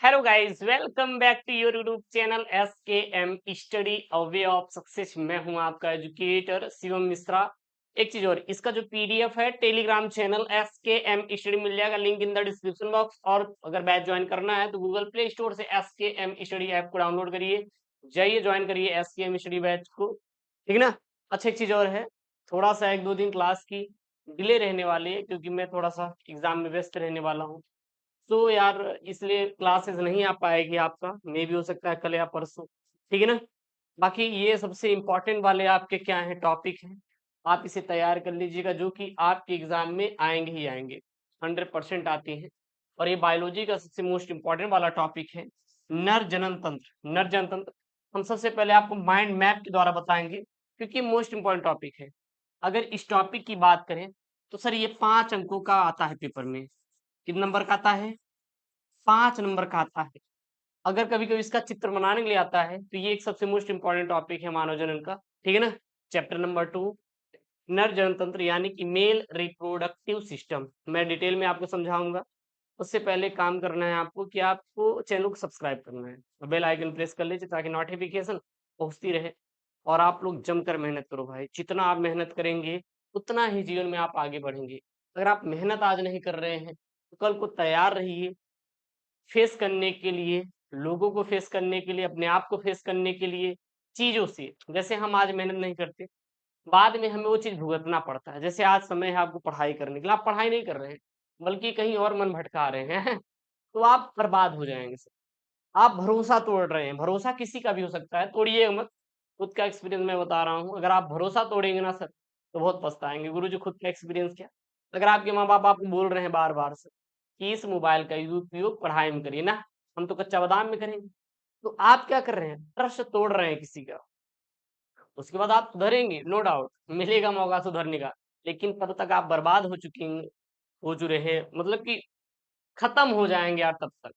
Hello guys, welcome back to your YouTube channel S K M study a way of success. मैं हूं आपका educator Shivam Mishra. एक चीज और, इसका जो पीडीएफ है Telegram channel S K M study मिल जाएगा, link in the description box. और अगर बैच ज्वाइन करना है तो गूगल प्ले स्टोर से S K M study app को डाउनलोड करिए, जाइए ज्वाइन करिए S K M study batch को, ठीक है ना। अच्छा, एक चीज और है, थोड़ा सा एक दो दिन क्लास की डिले रहने वाली है क्योंकि मैं थोड़ा सा एग्जाम में व्यस्त रहने वाला हूँ। तो यार इसलिए क्लासेस नहीं आ पाएगी आपका, मे भी हो सकता है कल या परसों, ठीक है ना। बाकी ये सबसे इम्पोर्टेंट वाले आपके क्या हैं, टॉपिक हैं, आप इसे तैयार कर लीजिएगा जो कि आपके एग्जाम में आएंगे ही आएंगे, 100% आती हैं। और ये बायोलॉजी का सबसे मोस्ट इम्पोर्टेंट वाला टॉपिक है, नर जनन तंत्र। नर जनन तंत्र हम सबसे पहले आपको माइंड मैप के द्वारा बताएंगे क्योंकि मोस्ट इम्पोर्टेंट टॉपिक है। अगर इस टॉपिक की बात करें तो सर ये 5 अंकों का आता है पेपर में। कितने नंबर का आता है? 5 नंबर का आता है। अगर कभी-कभी इसका चित्र बनाने के लिए आता है, तो ये एक सबसे मोस्ट इम्पोर्टेंट टॉपिक है मानव जनन का, ठीक है ना? चैप्टर नंबर 2, नर जनन तंत्र यानी कि मेल रिप्रोडक्टिव सिस्टम। मैं डिटेल में आपको समझाऊँगा। उससे पहले काम करना है आपको कि आपको चैनल को सब्सक्राइब करना है। बेल आइकन प्रेस कर लीजिए ताकि नोटिफ़िकेशन पहुँचती रहे। और आप लोग जमकर मेहनत करो भाई, जितना आप मेहनत करेंगे, उतना ही जीवन में आप आगे बढ़ेंगे। अगर आप मेहनत आज नहीं कर रहे हैं, तो कल को तैयार रहिए फेस करने के लिए, लोगों को फेस करने के लिए, अपने आप को फेस करने के लिए, चीज़ों से। जैसे हम आज मेहनत नहीं करते, बाद में हमें वो चीज़ भुगतना पड़ता है। जैसे आज समय है आपको पढ़ाई करने के लिए, आप पढ़ाई नहीं कर रहे हैं, बल्कि कहीं और मन भटका रहे हैं, तो आप बर्बाद हो जाएँगे सर। आप भरोसा तोड़ रहे हैं, भरोसा किसी का भी हो सकता है, तोड़िएगा मत। खुद का एक्सपीरियंस मैं बता रहा हूँ, अगर आप भरोसा तोड़ेंगे ना सर, तो बहुत पछताएँगे। गुरुजी खुद का एक्सपीरियंस क्या? अगर आपके माँ-बाप आपको बोल रहे हैं बार-बार से कि इस मोबाइल का उपयोग पढ़ाई में करिए ना, हम तो कच्चा बादाम में करेंगे। तो आप क्या कर रहे हैं? ट्रस्ट तोड़ रहे हैं किसी का। उसके बाद आप सुधरेंगे, नो डाउट, मिलेगा मौका सुधरने का, लेकिन तब तक आप बर्बाद हो चुके हैं, मतलब कि खत्म हो जाएँगे आप तब तक।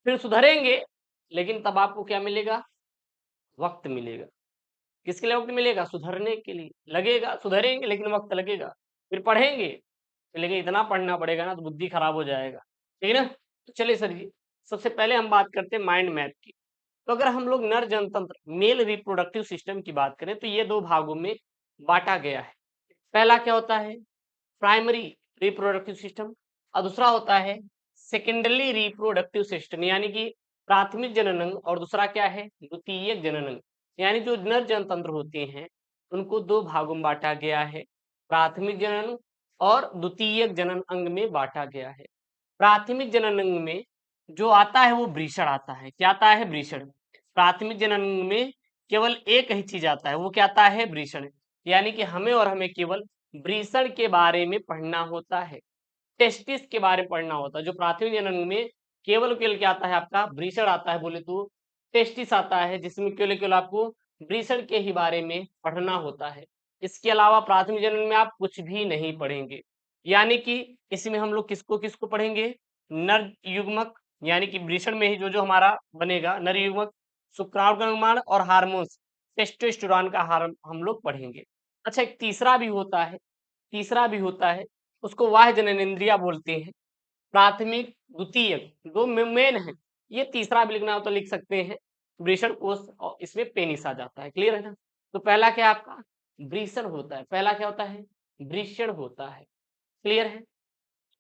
फिर सुधरेंगे, लेकिन तब आपको क्या मिलेगा? वक़्त मिलेगा। किसके लिए वक़्त मिलेगा? सुधरने के लिए। लगेगा, सुधरेंगे लेकिन वक़्त लगेगा। फिर पढ़ेंगे, लेकिन इतना पढ़ना पड़ेगा ना तो बुद्धि खराब हो जाएगा। ठीक है ना? तो चलिए सर जी, सबसे पहले हम बात करते हैं माइंड मैप की। तो अगर हम लोग नर जनतंत्र, मेल रिप्रोडक्टिव सिस्टम की बात करें तो ये 2 भागों में बाँटा गया है। पहला क्या होता है? प्राइमरी रिप्रोडक्टिव सिस्टम और दूसरा होता है सेकेंडरी रिप्रोडक्टिव सिस्टम, यानी कि प्राथमिक जनन अंग, और दूसरा क्या है? द्वितीयक जनन अंग। यानी जो नर जनतंत्र होते हैं उनको 2 भागों में बांटा गया है, प्राथमिक जनन और द्वितीयक जनन अंग में बांटा गया है। प्राथमिक जनन अंग में जो आता है वो वृषण आता है। क्या आता है? वृषण। प्राथमिक जनन अंग में केवल एक ही चीज आता है, वो क्या आता है? वृषण। यानी कि हमें केवल वृषण के बारे में पढ़ना होता है, टेस्टिस के बारे में पढ़ना होता है। जो प्राथमिक जनन में केवल क्या आता है? आपका वृषण आता है, बोले तो टेस्टिस आता है, जिसमें केवल आपको वृषण के ही बारे में पढ़ना होता है। इसके अलावा प्राथमिक जनन में आप कुछ भी नहीं पढ़ेंगे। यानी कि इसमें हम लोग किसको किसको पढ़ेंगे? नर युग्मक, यानी कि वृषण में ही जो जो हमारा बनेगा नर युग्मक, शुक्राणु का निर्माण और हार्मोन्स, टेस्टोस्टेरोन का हार्म हम लोग पढ़ेंगे। अच्छा, एक तीसरा भी होता है, उसको वाह्य जननेंद्रिया बोलते हैं। प्राथमिक, द्वितीयक, दो मेन है। ये तीसरा भी लिखना हो तो लिख सकते हैं। वृषण कोश और इसमें पेनिस आ जाता है। क्लियर है ना? तो पहला क्या है आपका? वृषण होता है। पहला क्या होता है? वृषण होता है। क्लियर है?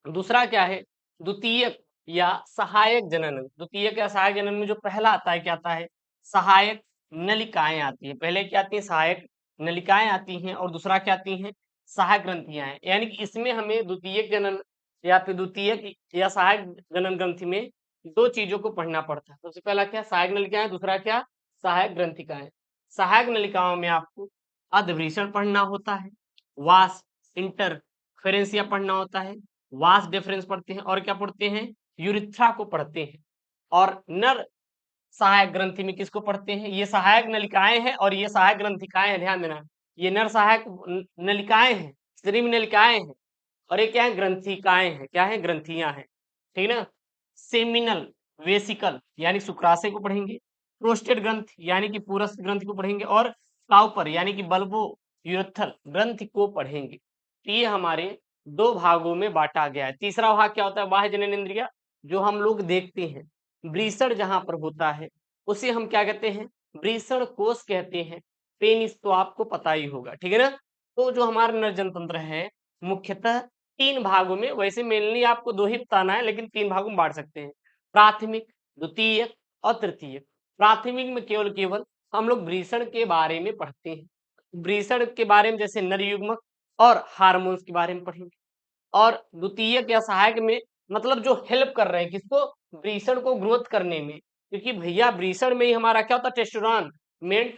दूसरा क्या है? द्वितीयक या सहायक जनन। द्वितीयक या सहायक जनन में जो पहला आता है क्या आता है? सहायक नलिकाएं आती हैं। पहले क्या आती है? सहायक नलिकाएं आती हैं, और दूसरा क्या आती हैं? सहायक ग्रंथियां हैं। यानी कि इसमें हमें द्वितीयक जनन या फिर द्वितीयक या सहायक जनन ग्रंथि में 2 चीजों को पढ़ना पड़ता है। सबसे पहला क्या? सहायक नलिकाएं, दूसरा क्या? सहायक ग्रंथिकाएं। सहायक नलिकाओं में आपको अधवृषण पढ़ना होता है, वास इंटरफेरेंसिया पढ़ना होता है, वास डिफरेंस पढ़ते हैं, और क्या पढ़ते हैं? यूरिथ्रा को पढ़ते हैं। और नर सहायक ग्रंथि में किसको पढ़ते हैं? ये सहायक नलिकाएं हैं और ये सहायक ग्रंथिकाएं हैं, ध्यान देना। ये नर सहायक नलिकाएं हैं, शरीर में नलिकाएं हैं, और ये क्या है? ग्रंथिकाएं हैं। क्या है? ग्रंथियां हैं, ठीक है ना। सेमिनल वेसिकल यानी शुक्राशय को पढ़ेंगे, प्रोस्टेट ग्रंथ यानी कि पूरस्थ ग्रंथ को पढ़ेंगे, और काउपर यानी कि बल्बो यूरथल ग्रंथ को पढ़ेंगे। तो ये हमारे 2 भागों में बांटा गया है। तीसरा भाग क्या होता है? बाह्य जननेंद्रिया, जो हम लोग देखते हैं। वृषण जहां पर होता है उसे हम क्या कहते हैं, वृषण कोश कहते हैं। पेनिस तो आपको पता ही होगा, ठीक है ना। तो जो हमारा नरजन तंत्र है मुख्यतः 3 भागों में, वैसे मेनली आपको 2 ही बताना है लेकिन 3 भागों में बांट सकते हैं, प्राथमिक, द्वितीयक और तृतीयक। प्राथमिक में केवल केवल हम लोग वृषण के बारे में पढ़ते हैं। वृषण के बारे में जैसे नर युग्मक और हार्मोन्स के बारे में पढ़ेंगे। और द्वितीयक या सहायक में मतलब जो हेल्प कर रहे हैं किसको, वृषण को ग्रोथ करने में, क्योंकि भैया वृषण में ही हमारा क्या होता है, टेस्टोस्टेरोन। मेन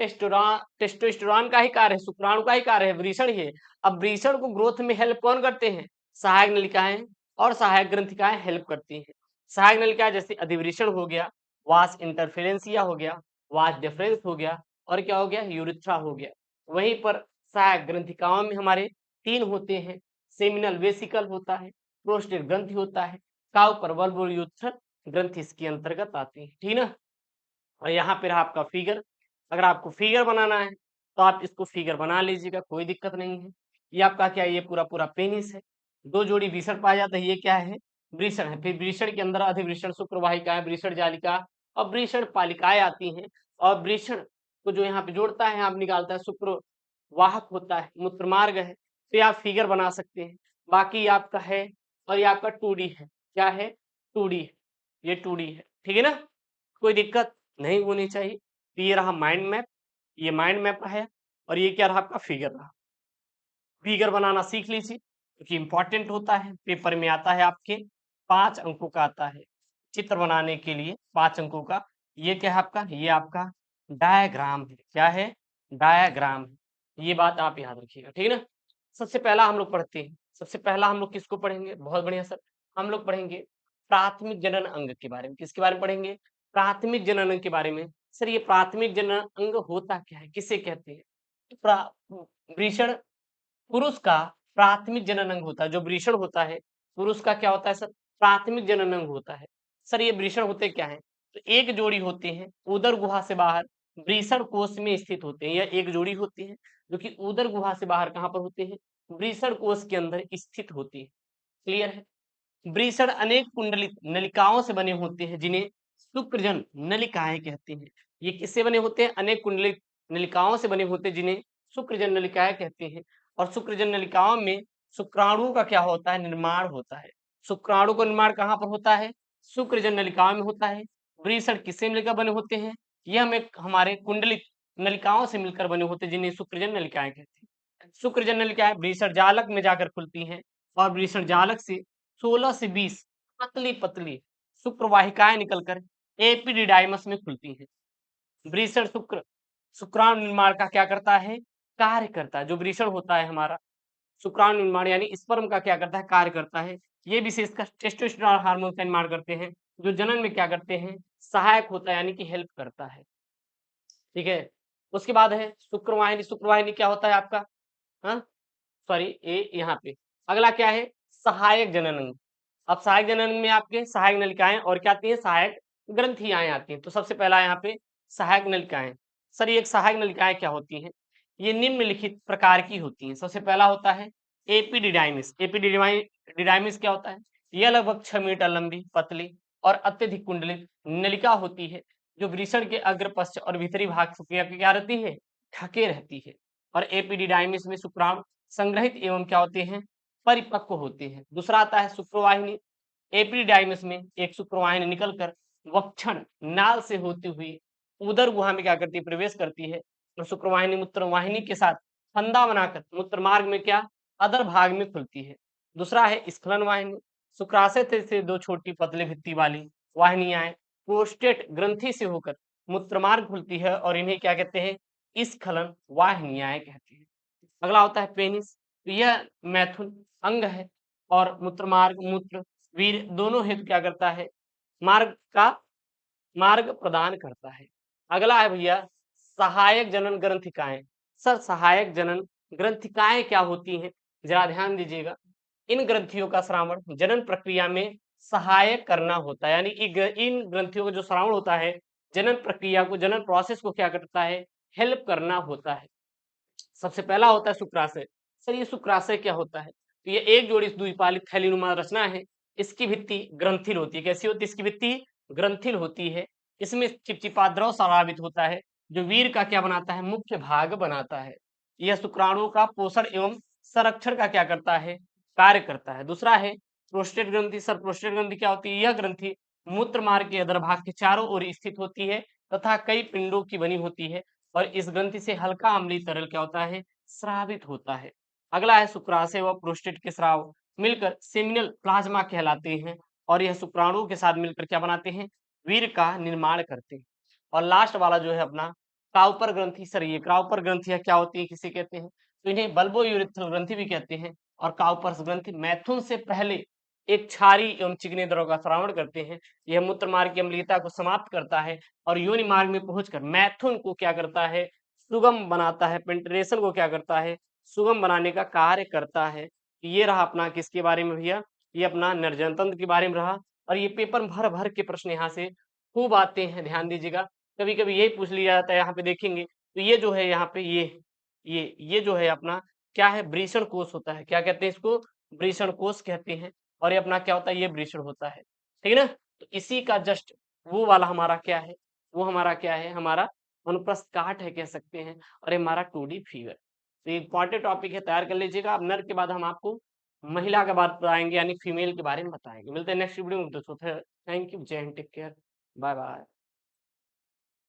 टेस्टोस्टेरोन का ही कार्य है, शुक्राणु का ही कार्य है वृषण ही है। अब वृषण को ग्रोथ में हेल्प कौन करते हैं, सहायक नलिकाएं और सहायक ग्रंथिकाएं हेल्प करती हैं। सहायक नलिकाएं जैसे अधिवृषण हो गया, वास इंटरफेरेंसिया हो गया, वास डिफरेंस हो गया, और क्या हो गया, यूरिथ्रा हो गया। वहीं पर सहायक ग्रंथिकाओं में हमारे 3 होते हैं, सेमिनल वेसिकल होता है, प्रोस्टेट ग्रंथि होता है, काउपर वल्वोयूथ्रल ग्रंथि इसके अंतर्गत आती है, ठीक ना। और यहाँ पर आपका फिगर, अगर आपको फिगर बनाना है तो आप इसको फिगर बना लीजिएगा, कोई दिक्कत नहीं है। ये आपका क्या है, ये पूरा पूरा पेनिस है। 2 जोड़ी वृषण पाया जाता है, ये क्या है, वृषण है। फिर वृषण के अंदर अधिवृषण, शुक्रवाहिका, वृषण जालिका और वृषण पालिकाएं आती हैं। और वृषण को जो यहाँ पे जोड़ता है, आप निकालता है, शुक्र वाहक होता है, मूत्र मार्ग है। तो आप फिगर बना सकते हैं। बाकी आपका है, और ये आपका 2D है, क्या है, 2D है, ये 2D है, ठीक है ना। कोई दिक्कत नहीं होनी चाहिए। तो ये रहा माइंड मैप, ये माइंड मैप है, और ये क्या रहा, आपका फिगर रहा। फिगर बनाना सीख लीजिए क्योंकि इंपॉर्टेंट होता है, पेपर में आता है आपके, 5 अंकों का आता है चित्र बनाने के लिए, 5 अंकों का। ये क्या है आपका, ये आपका डायग्राम है, क्या है, डायग्राम है। ये बात आप याद रखिएगा, ठीक है ना। सबसे पहला हम लोग पढ़ते हैं, सबसे पहला हम लोग किसको पढ़ेंगे, बहुत बढ़िया सर, हम लोग पढ़ेंगे प्राथमिक जनन अंग के बारे में। किसके बारे में पढ़ेंगे, प्राथमिक जनन अंग के बारे में। सर ये प्राथमिक जनन अंग होता क्या है, किसे कहते हैं, वृषण पुरुष का प्राथमिक जनन अंग होता है। जो वृषण होता है पुरुष का क्या होता है सर, प्राथमिक जनन अंग होता है। सर ये वृषण होते क्या है, तो एक जोड़ी होते हैं उदर गुहा से बाहर वृषण कोश में स्थित होते हैं। यह एक जोड़ी होती है जो कि उदर गुहा से बाहर कहाँ पर होते हैं, वृषण कोश के अंदर स्थित होती है। क्लियर है। वृषण अनेक कुंडलित नलिकाओं से बने होते हैं जिन्हें शुक्रजन नलिकाएं कहते हैं। ये किससे बने होते हैं, अनेक कुंडलित नलिकाओं से बने होते हैं जिन्हें शुक्रजन नलिकाएं कहते हैं। और शुक्रजन नलिकाओं में शुक्राणु का क्या होता है, निर्माण होता है। शुक्राणु का निर्माण कहाँ पर होता है, शुक्रजन नलिकाओं में होता है। वृषण किससे मिलकर बने होते हैं, यह हमें हमारे कुंडलित नलिकाओं से मिलकर बने होते हैं जिन्हें शुक्रजन नलिकाएं कहते हैं। शुक्रजन नलिकाएं वृषण जालक में जाकर खुलती हैं, और वृषण जालक से 16 से 20 पतली पतली शुक्रवाहिकाएं निकलकर एपिडिडाइमस में खुलती हैं। वृषण शुक्र शुक्राणु निर्माण का क्या करता है, कार्य करता है। जो वृषण होता है हमारा शुक्राणु निर्माण यानी स्पर्म का क्या करता है, कार्य करता है। ये विशेषकर टेस्टोस्टेरोन हार्मोन का निर्माण करते हैं, जो जनन में क्या करते हैं, सहायक होता है यानी कि हेल्प करता है, ठीक है। उसके बाद है शुक्रवाहिनी। शुक्रवाहिनी क्या होता है आपका, हाँ सॉरी ये यहाँ पे अगला क्या है, सहायक जनन अंग। अब सहायक जनन में आपके सहायक नलिकाएं और क्या आती है, सहायक ग्रंथियाएं आती हैं। तो सबसे पहला यहाँ पे सहायक नलिकाएं। सर ये एक सहायक नलिकाएं क्या होती हैं, ये निम्नलिखित प्रकार की होती हैं। सबसे पहला होता है एपिडिडाइमिस। एपिडिडाइमिस क्या होता है, यह लगभग 6 मीटर लंबी, पतली और अत्यधिक कुंडलित नलिका होती है जो वृषण के अग्र पश्च और भीतरी भाग से क्या रहती है, ढके रहती है। और एपिडिडाइमिस में शुक्राणु संग्रहित एवं क्या होते हैं, परिपक्व होते हैं। दूसरा आता है शुक्रवाहिनी। एपिडाइमिस में एक शुक्रवाहिनी निकलकर वक्षण नाल से होती हुई उदर गुहा में क्या करती है, प्रवेश करती है। और शुक्रवाहिनी मूत्रवाहिनी के साथ फंदा बनाकर मूत्र मार्ग में क्या, अदर भाग में खुलती है। दूसरा है स्खलन वाहिनी। शुक्राशय से 2 छोटी पतले भित्ति वाली वाहिनियां प्रोस्टेट ग्रंथि से होकर मूत्र मार्ग खुलती है, और इन्हें क्या कहते हैं, स्खलन वाहिनियां कहते हैं। अगला होता है पेनिस। तो यह मैथुन अंग है और मूत्रमार्ग मूत्र वीर दोनों हेतु क्या करता है, मार्ग का मार्ग प्रदान करता है। अगला है भैया सहायक जनन ग्रंथिकाएं। सर सहायक जनन ग्रंथिकाएं क्या होती हैं, जरा ध्यान दीजिएगा। इन ग्रंथियों का श्रावण जनन प्रक्रिया में सहायक करना होता है, यानी इन ग्रंथियों का जो श्रावण होता है जनन प्रक्रिया को, जनन प्रोसेस को क्या करता है, हेल्प करना होता है। सबसे पहला होता है शुक्राशय। सर ये शुक्राशय क्या होता है, तो ये एक जोड़ी द्विपालित थैलीनुमा रचना है। इसकी भित्ति ग्रंथिल होती है। कैसी होती है इसकी भित्ति, ग्रंथिल होती है, इसमें चिपचिपा द्रव स्रावित होता है, जो वीर्य का क्या बनाता है, मुख्य भाग बनाता है। यह शुक्राणु का पोषण एवं संरक्षण का क्या करता है, कार्य करता है। दूसरा है प्रोस्टेट ग्रंथि। सर प्रोस्टेट ग्रंथि क्या होती है? यह ग्रंथि मूत्र मार्ग के अधर भाग के चारों ओर स्थित होती है तथा कई पिंडों की बनी होती है और इस ग्रंथि से हल्का अम्लीय तरल क्या होता है, स्रावित होता है। अगला है शुक्राशय व प्रोस्टेट के स्राव मिलकर सेमिनल प्लाज्मा कहलाते हैं और यह शुक्राणु के साथ मिलकर क्या बनाते हैं, वीर्य का निर्माण करते हैं। और लास्ट वाला जो है अपना काउपर ग्रंथि। सर ये काउपर ग्रंथियां क्या होती है, किसे कहते हैं? तो इन्हें बल्बोयूरेथ्रल ग्रंथि भी कहते हैं। और काउपर्स ग्रंथि मैथुन से पहले एक क्षारी एवं चिकने द्रव का स्रावण करते हैं। यह मूत्र मार्ग की अम्लीयता को समाप्त करता है और योनि मार्ग में पहुंचकर मैथुन को क्या करता है, सुगम बनाता है, पेंट्रेशन को क्या करता है, सुगम बनाने का कार्य करता है। ये रहा अपना किसके बारे में भैया, ये अपना निर्जन तंत्र के बारे में रहा। और ये पेपर में भर भर के प्रश्न यहाँ से खूब आते हैं, ध्यान दीजिएगा। कभी कभी यही पूछ लिया जाता है, यहाँ पे देखेंगे तो ये जो है यहाँ पे ये जो है अपना क्या है, वृषण कोश होता है। क्या कहते हैं इसको? वृषण कोश कहते हैं। और ये अपना क्या होता है, ये वृषण होता है, ठीक है ना। तो इसी का जस्ट वो वाला हमारा क्या है, वो हमारा क्या है, हमारा अनुप्रस्थ काट है कह सकते हैं। और ये हमारा 2D फिगर। तो ये इंपॉर्टेंट टॉपिक है, तैयार कर लीजिएगा। अब नर के बाद हम आपको महिला के बात बताएंगे, यानी फीमेल के बारे में बताएंगे। मिलते हैं नेक्स्ट वीडियो में दोस्तों। थैंक यू, जय हिंद, टेक केयर, बाय बाय।